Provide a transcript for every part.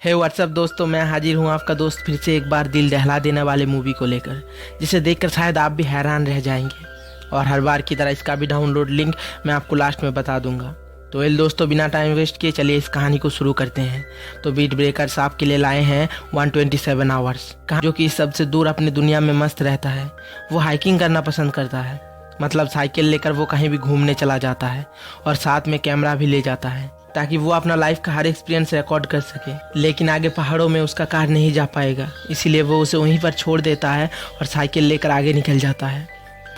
हे WhatsApp दोस्तों, मैं हाजिर हूँ आपका दोस्त फिर से एक बार दिल दहला देने वाले मूवी को लेकर, जिसे देखकर शायद आप भी हैरान रह जाएंगे। और हर बार की तरह इसका भी डाउनलोड लिंक मैं आपको लास्ट में बता दूंगा। तो वेल दोस्तों, बिना टाइम वेस्ट किए चलिए इस कहानी को शुरू करते हैं। तो बीट ब्रेकर्स आपके लिए लाए हैं 127 आवर्स, जो कि सबसे दूर अपनी दुनिया में मस्त रहता है। वो हाइकिंग करना पसंद करता है, मतलब साइकिल लेकर वो कहीं भी घूमने चला जाता है और साथ में कैमरा भी ले जाता है ताकि वो अपना लाइफ का हर एक्सपीरियंस रिकॉर्ड कर सके। लेकिन आगे पहाड़ों में उसका कार नहीं जा पाएगा, इसीलिए वो उसे वहीं पर छोड़ देता है और साइकिल लेकर आगे निकल जाता है।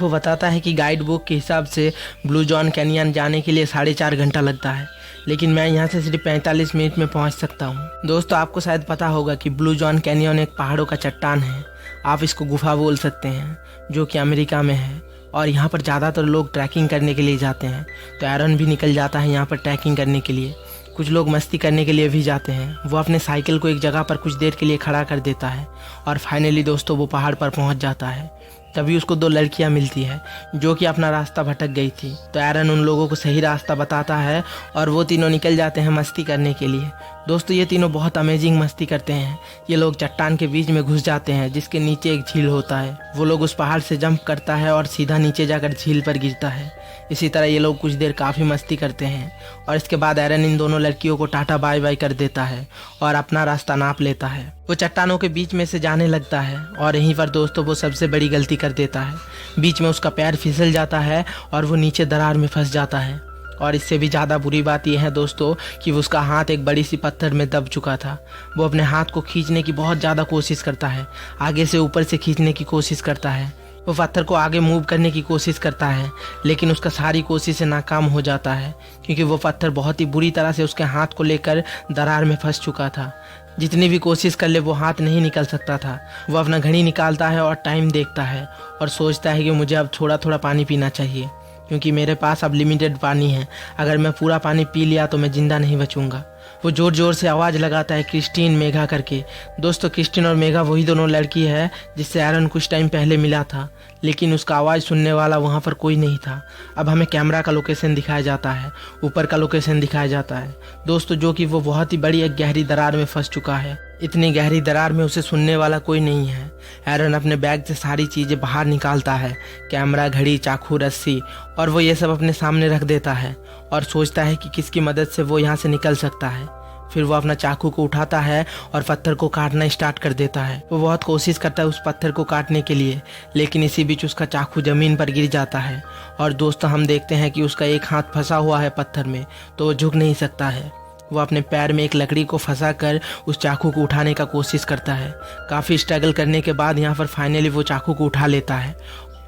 वो बताता है कि गाइड बुक के हिसाब से ब्लू जॉन कैनियन जाने के लिए 4.5 घंटा लगता है, लेकिन मैं यहाँ से सिर्फ 45 मिनट में पहुँच सकता हूँ। दोस्तों, आपको शायद पता होगा कि ब्लू जॉन कैनियन एक पहाड़ों का चट्टान है, आप इसको गुफा बोल सकते हैं, जो कि अमेरिका में है। और यहाँ पर ज़्यादातर लोग ट्रैकिंग करने के लिए जाते हैं, तो एरन भी निकल जाता है यहाँ पर ट्रैकिंग करने के लिए। कुछ लोग मस्ती करने के लिए भी जाते हैं। वो अपने साइकिल को एक जगह पर कुछ देर के लिए खड़ा कर देता है और फाइनली दोस्तों वो पहाड़ पर पहुँच जाता है। तभी उसको 2 लड़कियां मिलती है जो कि अपना रास्ता भटक गई थी। तो एरन उन लोगों को सही रास्ता बताता है और वो तीनों निकल जाते हैं मस्ती करने के लिए। दोस्तों, ये तीनों बहुत अमेजिंग मस्ती करते हैं। ये लोग चट्टान के बीच में घुस जाते हैं जिसके नीचे एक झील होता है। वो लोग उस पहाड़ से जंप करता है और सीधा नीचे जाकर झील पर गिरता है। इसी तरह ये लोग कुछ देर काफ़ी मस्ती करते हैं और इसके बाद एरन इन दोनों लड़कियों को टाटा बाय बाय कर देता है और अपना रास्ता नाप लेता है। वो चट्टानों के बीच में से जाने लगता है और यहीं पर दोस्तों वो सबसे बड़ी गलती कर देता है। बीच में उसका पैर फिसल जाता है और वो नीचे दरार में फंस जाता है। और इससे भी ज़्यादा बुरी बात यह है दोस्तों कि उसका हाथ एक बड़ी सी पत्थर में दब चुका था। वो अपने हाथ को खींचने की बहुत ज़्यादा कोशिश करता है, आगे से ऊपर से खींचने की कोशिश करता है। वो पत्थर को आगे मूव करने की कोशिश करता है, लेकिन उसका सारी कोशिशें नाकाम हो जाता है क्योंकि वो पत्थर बहुत ही बुरी तरह से उसके हाथ को लेकर दरार में फंस चुका था। जितनी भी कोशिश कर ले वो हाथ नहीं निकल सकता था। वो अपना घड़ी निकालता है और टाइम देखता है और सोचता है कि मुझे अब थोड़ा थोड़ा पानी पीना चाहिए क्योंकि मेरे पास अब लिमिटेड पानी है। अगर मैं पूरा पानी पी लिया तो मैं जिंदा नहीं बचूंगा। वो जोर जोर से आवाज़ लगाता है, क्रिस्टीन, मेघा करके। दोस्तों, क्रिस्टीन और मेघा वही दोनों लड़की है जिससे एरन कुछ टाइम पहले मिला था, लेकिन उसका आवाज़ सुनने वाला वहाँ पर कोई नहीं था। अब हमें कैमरा का लोकेशन दिखाया जाता है, ऊपर का लोकेशन दिखाया जाता है दोस्तों, जो कि वो बहुत ही बड़ी एक गहरी दरार में फंस चुका है। इतनी गहरी दरार में उसे सुनने वाला कोई नहीं है। एरन अपने बैग से सारी चीज़ें बाहर निकालता है, कैमरा, घड़ी, चाकू, रस्सी, और वो ये सब अपने सामने रख देता है और सोचता है कि किसकी मदद से वो यहाँ से निकल सकता है। फिर वो अपना चाकू को उठाता है और पत्थर को काटना स्टार्ट कर देता है। वो बहुत कोशिश करता है उस पत्थर को काटने के लिए, लेकिन इसी बीच उसका चाकू ज़मीन पर गिर जाता है और दोस्तों हम देखते हैं कि उसका एक हाथ फंसा हुआ है पत्थर में, तो वो झुक नहीं सकता है। वो अपने पैर में एक लकड़ी को फंसा कर उस चाकू को उठाने का कोशिश करता है। काफ़ी स्ट्रगल करने के बाद यहाँ पर फाइनली वो चाकू को उठा लेता है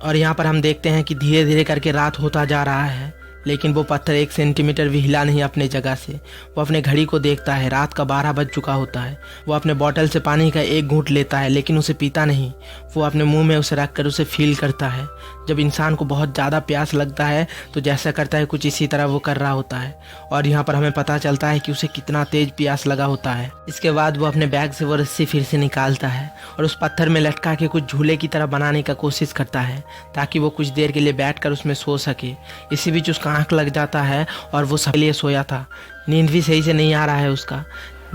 और यहाँ पर हम देखते हैं कि धीरे धीरे करके रात होता जा रहा है, लेकिन वो पत्थर 1 सेंटीमीटर भी हिला नहीं अपने जगह से। वो अपने घड़ी को देखता है, रात का 12 बज चुका होता है। वो अपने बॉटल से पानी का एक घूंट लेता है, लेकिन उसे पीता नहीं। वो अपने मुंह में उसे रख कर उसे फील करता है। जब इंसान को बहुत ज़्यादा प्यास लगता है तो जैसा करता है कुछ इसी तरह वो कर रहा होता है और यहाँ पर हमें पता चलता है कि उसे कितना तेज प्यास लगा होता है। इसके बाद वो अपने बैग से वो रस्सी फिर से निकालता है और उस पत्थर में लटका के कुछ झूले की तरह बनाने का कोशिश करता है ताकि वो कुछ देर के लिए बैठकर उसमें सो सके। इसी बीच उसका आँख लग जाता है और वो सबके लिए सोया था। नींद भी सही से नहीं आ रहा है उसका।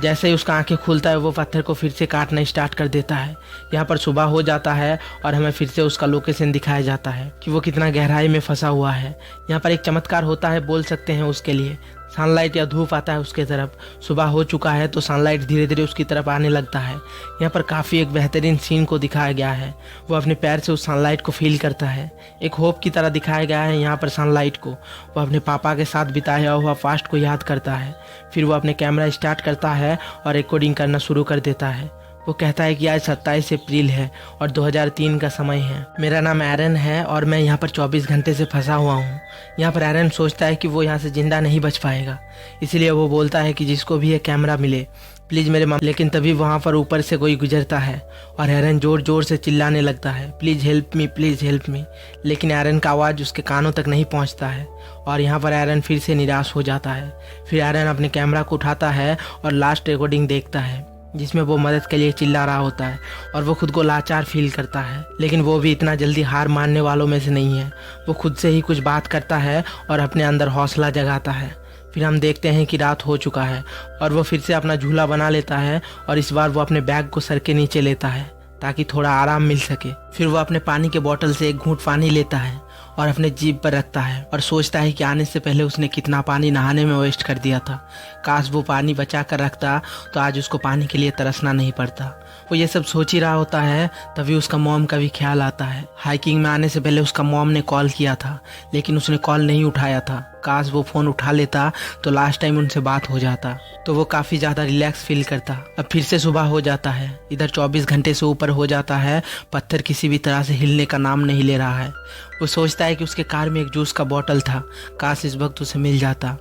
जैसे ही उसका आंखें खुलता है वो पत्थर को फिर से काटना स्टार्ट कर देता है। यहाँ पर सुबह हो जाता है और हमें फिर से उसका लोकेशन दिखाया जाता है कि वो कितना गहराई में फंसा हुआ है। यहाँ पर एक चमत्कार होता है बोल सकते हैं उसके लिए। सनलाइट या धूप आता है उसके तरफ। सुबह हो चुका है तो सनलाइट धीरे धीरे उसकी तरफ आने लगता है। यहाँ पर काफ़ी एक बेहतरीन सीन को दिखाया गया है। वो अपने पैर से उस सनलाइट को फील करता है। एक होप की तरह दिखाया गया है यहाँ पर सनलाइट को। वो अपने पापा के साथ बिताया हुआ फास्ट को याद करता है। फिर वो अपने कैमरा स्टार्ट करता है और रिकॉर्डिंग करना शुरू कर देता है। वो कहता है कि आज 27 अप्रैल है और 2003 का समय है। मेरा नाम एरन है और मैं यहाँ पर 24 घंटे से फंसा हुआ हूँ। यहाँ पर एरन सोचता है कि वो यहाँ से जिंदा नहीं बच पाएगा, इसलिए वो बोलता है कि जिसको भी ये कैमरा मिले प्लीज़ मेरे माँ। लेकिन तभी वहाँ पर ऊपर से कोई गुजरता है और एरन जोर जोर से चिल्लाने लगता है, please help me, please help me. लेकिन एरन का आवाज़ उसके कानों तक नहीं पहुँचता है और यहाँ पर एरन फिर से निराश हो जाता है। फिर एरन अपने कैमरा को उठाता है और लास्ट रिकॉर्डिंग देखता है जिसमें वो मदद के लिए चिल्ला रहा होता है और वो खुद को लाचार फील करता है। लेकिन वो भी इतना जल्दी हार मानने वालों में से नहीं है। वो खुद से ही कुछ बात करता है और अपने अंदर हौसला जगाता है। फिर हम देखते हैं कि रात हो चुका है और वो फिर से अपना झूला बना लेता है और इस बार वो अपने बैग को सर के नीचे लेता है ताकि थोड़ा आराम मिल सके। फिर वो अपने पानी के बोतल से एक घूंट पानी लेता है और अपने जीभ पर रखता है और सोचता है कि आने से पहले उसने कितना पानी नहाने में वेस्ट कर दिया था। काश वो पानी बचा कर रखता तो आज उसको पानी के लिए तरसना नहीं पड़ता। वो ये सब सोच ही रहा होता है, तभी उसका मॉम का भी ख्याल आता है। हाइकिंग में आने से पहले उसका मॉम ने कॉल किया था लेकिन उसने कॉल नहीं उठाया था। काश वो फ़ोन उठा लेता तो लास्ट टाइम उनसे बात हो जाता, तो वो काफ़ी ज़्यादा रिलैक्स फील करता। अब फिर से सुबह हो जाता है। इधर 24 घंटे से ऊपर हो जाता है। पत्थर किसी भी तरह से हिलने का नाम नहीं ले रहा है। वो सोचता है कि उसके कार में एक जूस का बॉटल था, काश इस वक्त उसे मिल जाता।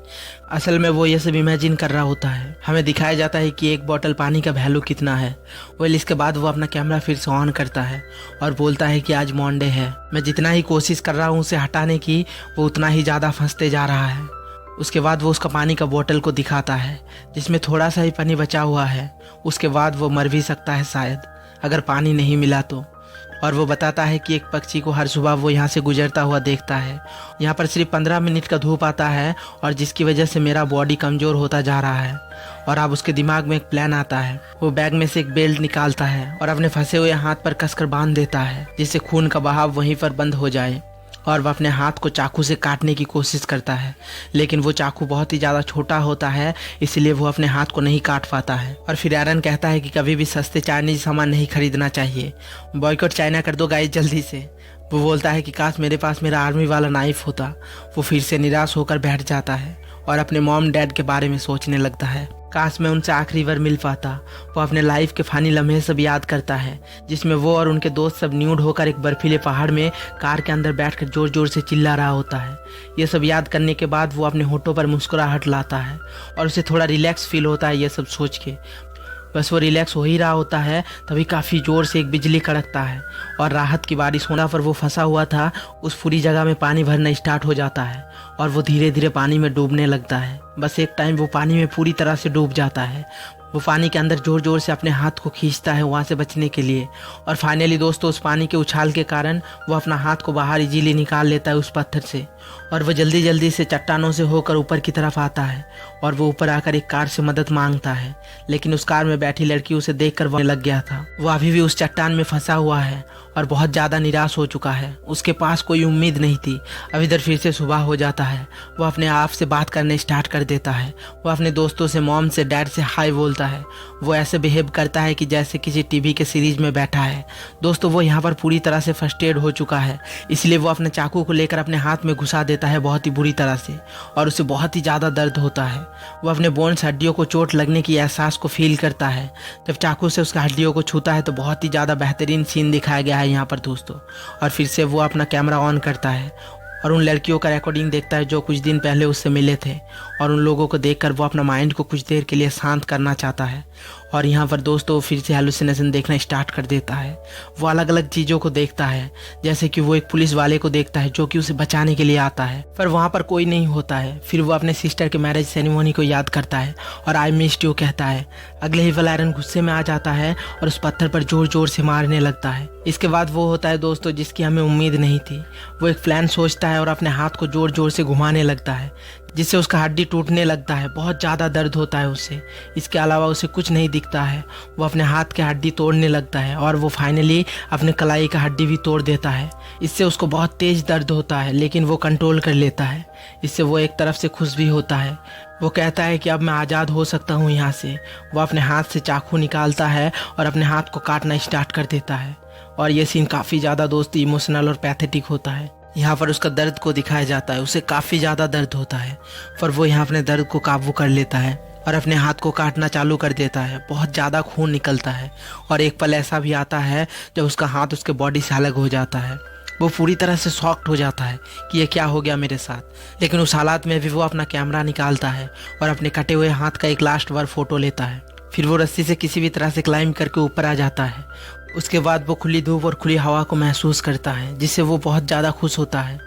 असल में वो ये सब इमेजिन कर रहा होता है। हमें दिखाया जाता है कि एक बॉटल पानी का वैल्यू कितना है। वेल इसके बाद वो अपना कैमरा फिर से ऑन करता है और बोलता है कि आज मंडे है। मैं जितना ही कोशिश कर रहा हूँ उसे हटाने की, वो उतना ही ज़्यादा फंसते जा रहा है। उसके बाद वो उसका पानी का बोतल को दिखाता है जिसमें थोड़ा सा ही पानी बचा हुआ है। उसके बाद वो मर भी सकता है शायद अगर पानी नहीं मिला तो। और वो बताता है कि एक पक्षी को हर सुबह वो यहाँ से गुजरता हुआ देखता है। यहाँ पर सिर्फ 15 मिनट का धूप आता है और जिसकी वजह से मेरा बॉडी कमज़ोर होता जा रहा है। और अब उसके दिमाग में एक प्लान आता है। वो बैग में से एक बेल्ट निकालता है और अपने फंसे हुए हाथ पर कसकर बांध देता है जिससे खून का बहाव वहीं पर बंद हो जाए। और वह अपने हाथ को चाकू से काटने की कोशिश करता है लेकिन वो चाकू बहुत ही ज़्यादा छोटा होता है, इसलिए वो अपने हाथ को नहीं काट पाता है। और फिर एरन कहता है कि कभी भी सस्ते चाइनीज सामान नहीं खरीदना चाहिए, बॉयकॉट चाइना कर दो गाइस जल्दी से। वो बोलता है कि काश मेरे पास मेरा आर्मी वाला नाइफ होता। वो फिर से निराश होकर बैठ जाता है और अपने मॉम डैड के बारे में सोचने लगता है। काश मैं उनसे आखिरी बार मिल पाता। वो अपने लाइफ के फानी लम्हे सब याद करता है जिसमें वो और उनके दोस्त सब न्यूड होकर एक बर्फीले पहाड़ में कार के अंदर बैठकर जोर जोर से चिल्ला रहा होता है। ये सब याद करने के बाद वो अपने होठों पर मुस्कुराहट लाता है और उसे थोड़ा रिलैक्स फील होता है ये सब सोच के। बस वो रिलैक्स हो ही रहा होता है तभी काफ़ी ज़ोर से एक बिजली कड़कता है और राहत की बारिश होना पर वो फंसा हुआ था उस पूरी जगह में पानी भरना स्टार्ट हो जाता है और वो धीरे धीरे पानी में डूबने लगता है। बस एक टाइम वो पानी में पूरी तरह से डूब जाता है। वो पानी के अंदर जोर जोर से अपने हाथ को खींचता है वहाँ से बचने के लिए और फाइनली दोस्तों उस पानी के उछाल के कारण वो अपना हाथ को बाहर इजीली निकाल लेता है उस पत्थर से और वो जल्दी जल्दी से चट्टानों से होकर ऊपर की तरफ आता है और वो ऊपर आकर एक कार से मदद मांगता है। लेकिन उस कार में बैठी लड़की उसे देखकर वो लग गया था। वो अभी भी उस चट्टान में फंसा हुआ है और बहुत ज़्यादा निराश हो चुका है। उसके पास कोई उम्मीद नहीं थी। अब इधर फिर से सुबह हो जाता है। वो अपने आप से बात करने स्टार्ट कर देता है। वो अपने दोस्तों से, मॉम से, डैड से हाय बोलता है। वो ऐसे बिहेव करता है कि जैसे किसी टीवी के सीरीज में बैठा है। दोस्तों वो यहाँ पर पूरी तरह से फर्स्टेड हो चुका है, इसलिए वो अपने चाकू को लेकर अपने हाथ में घुसा देता है बहुत ही बुरी तरह से और उसे बहुत ही ज़्यादा दर्द होता है। वो अपने बोन्स हड्डियों को चोट लगने की एहसास को फील करता है। जब चाकू से उसका हड्डियों को छूता है तो बहुत ही ज़्यादा बेहतरीन सीन दिखाया गया है यहाँ पर दोस्तों। और फिर से वो अपना कैमरा ऑन करता है और उन लड़कियों का रिकॉर्डिंग देखता है जो कुछ दिन पहले उससे मिले थे और उन लोगों को देखकर वो अपना माइंड को कुछ देर के लिए शांत करना चाहता है। और यहाँ पर दोस्तों फिर से हेलुसिनेशन देखना स्टार्ट कर देता है। वो अलग अलग चीज़ों को देखता है, जैसे कि वो एक पुलिस वाले को देखता है जो कि उसे बचाने के लिए आता है, पर वहाँ पर कोई नहीं होता है। फिर वो अपने सिस्टर के मैरिज सेरेमनी को याद करता है और आई मिस्ड यू कहता है। अगले ही एरन गुस्से में आ जाता है और उस पत्थर पर जोर जोर से मारने लगता है। इसके बाद वो होता है दोस्तों जिसकी हमें उम्मीद नहीं थी। वो एक प्लान सोचता है और अपने हाथ को जोर जोर से घुमाने लगता है जिससे उसका हड्डी टूटने लगता है। बहुत ज़्यादा दर्द होता है उसे। इसके अलावा उसे कुछ नहीं दिखता है। वो अपने हाथ के हड्डी तोड़ने लगता है और वो फाइनली अपने कलाई का हड्डी भी तोड़ देता है। इससे उसको बहुत तेज़ दर्द होता है लेकिन वो कंट्रोल कर लेता है। इससे वो एक तरफ से खुश भी होता है। वो कहता है कि अब मैं आज़ाद हो सकता हूँ यहाँ से। वो अपने हाथ से चाकू निकालता है और अपने हाथ को काटना स्टार्ट कर देता है और ये सीन काफ़ी ज़्यादा दोस्त इमोशनल और पैथेटिक होता है। यहाँ पर उसका दर्द को दिखाया जाता है। उसे काफ़ी ज़्यादा दर्द होता है पर वो यहाँ अपने दर्द को काबू कर लेता है और अपने हाथ को काटना चालू कर देता है। बहुत ज़्यादा खून निकलता है और एक पल ऐसा भी आता है जब उसका हाथ उसके बॉडी से अलग हो जाता है। वो पूरी तरह से शॉक्ड हो जाता है कि ये क्या हो गया मेरे साथ। लेकिन उस हालात में भी वो अपना कैमरा निकालता है और अपने कटे हुए हाथ का एक लास्ट बार फोटो लेता है। फिर वो रस्सी से किसी भी तरह से क्लाइंब करके ऊपर आ जाता है। उसके बाद वो खुली धूप और खुली हवा को महसूस करता है जिससे वो बहुत ज़्यादा खुश होता है।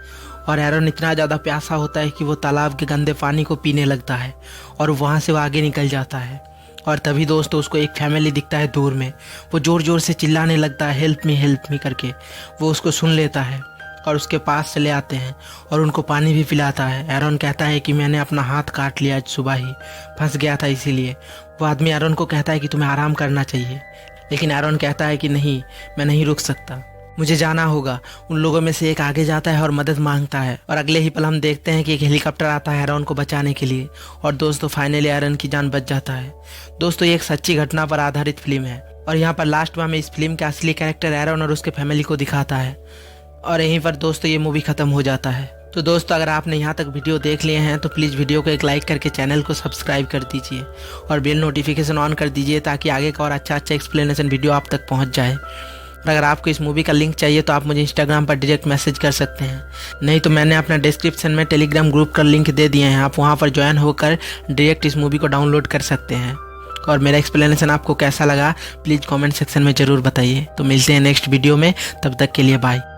और एरन इतना ज़्यादा प्यासा होता है कि वो तालाब के गंदे पानी को पीने लगता है और वहाँ से वो आगे निकल जाता है। और तभी दोस्तों उसको एक फैमिली दिखता है दूर में। वो ज़ोर ज़ोर से चिल्लाने लगता है हेल्प मी करके। वो उसको सुन लेता है और उसके पास चले आते हैं और उनको पानी भी पिलाता है। एरॉन कहता है कि मैंने अपना हाथ काट लिया आज सुबह ही, फंस गया था इसीलिए। वो आदमी एरॉन को कहता है कि तुम्हें आराम करना चाहिए, लेकिन एरॉन कहता है कि नहीं, मैं नहीं रुक सकता, मुझे जाना होगा। उन लोगों में से एक आगे जाता है और मदद मांगता है और अगले ही पल हम देखते हैं कि एक हेलीकॉप्टर आता है एरॉन को बचाने के लिए और दोस्तों फाइनली एरॉन की जान बच जाता है। दोस्तों ये एक सच्ची घटना पर आधारित फिल्म है और यहाँ पर लास्ट में हमें इस फिल्म के असली कैरेक्टर एरॉन और उसके फैमिली को दिखाता है और यहीं पर दोस्तों ये मूवी खत्म हो जाता है। तो दोस्तों अगर आपने यहाँ तक वीडियो देख लिए हैं तो प्लीज़ वीडियो को एक लाइक करके चैनल को सब्सक्राइब कर दीजिए और बेल नोटिफिकेशन ऑन कर दीजिए ताकि आगे का और अच्छा एक्सप्लेनेशन वीडियो आप तक पहुँच जाए। और अगर आपको इस मूवी का लिंक चाहिए तो आप मुझे इंस्टाग्राम पर डायरेक्ट मैसेज कर सकते हैं, नहीं तो मैंने अपना डिस्क्रिप्शन में टेलीग्राम ग्रुप का लिंक दे दिए हैं, आप वहां पर ज्वाइन होकर डायरेक्ट इस मूवी को डाउनलोड कर सकते हैं। और मेरा एक्सप्लेनेशन आपको कैसा लगा प्लीज़ कमेंट सेक्शन में ज़रूर बताइए। तो मिलते हैं नेक्स्ट वीडियो में, तब तक के लिए बाय।